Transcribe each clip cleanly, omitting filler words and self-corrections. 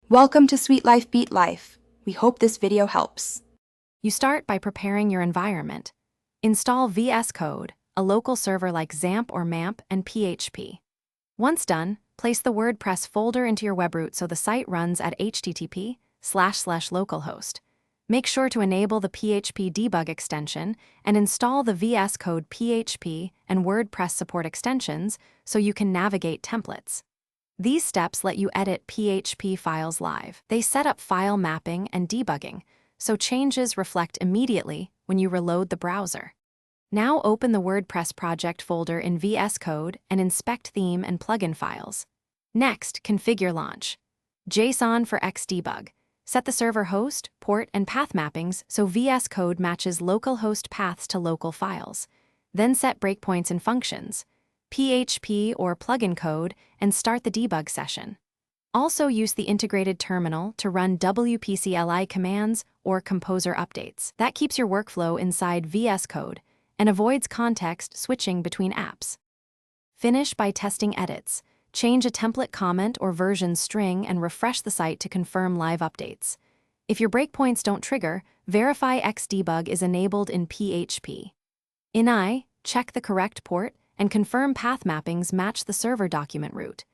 Welcome to Sweet Life Beat Life. We hope this video helps. You start by preparing your environment. Install VS Code, a local server like XAMPP or MAMP, and PHP. Once done, place the WordPress folder into your web root so the site runs at http://localhost. Make sure to enable the PHP debug extension and install the VS Code PHP and WordPress support extensions so you can navigate templates. These steps let you edit PHP files live. They set up file mapping and debugging, so changes reflect immediately when you reload the browser. Now open the WordPress project folder in VS Code and inspect theme and plugin files. Next, configure launch. JSON for Xdebug. Set the server host, port, and path mappings so VS Code matches localhost paths to local files. Then set breakpoints and functions, PHP or plugin code, and start the debug session. Also use the integrated terminal to run WPCLI commands or composer updates. That keeps your workflow inside VS Code and avoids context switching between apps. Finish by testing edits. Change a template comment or version string and refresh the site to confirm live updates. If your breakpoints don't trigger, verify Xdebug is enabled in PHP. Check the correct port and confirm path mappings match the server document route.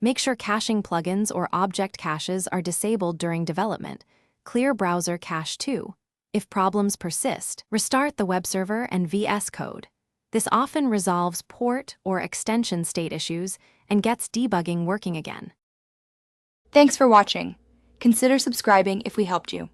Make sure caching plugins or object caches are disabled during development. Clear browser cache too. If problems persist, restart the web server and VS Code. This often resolves port or extension state issues and gets debugging working again. Thanks for watching. Consider subscribing if we helped you.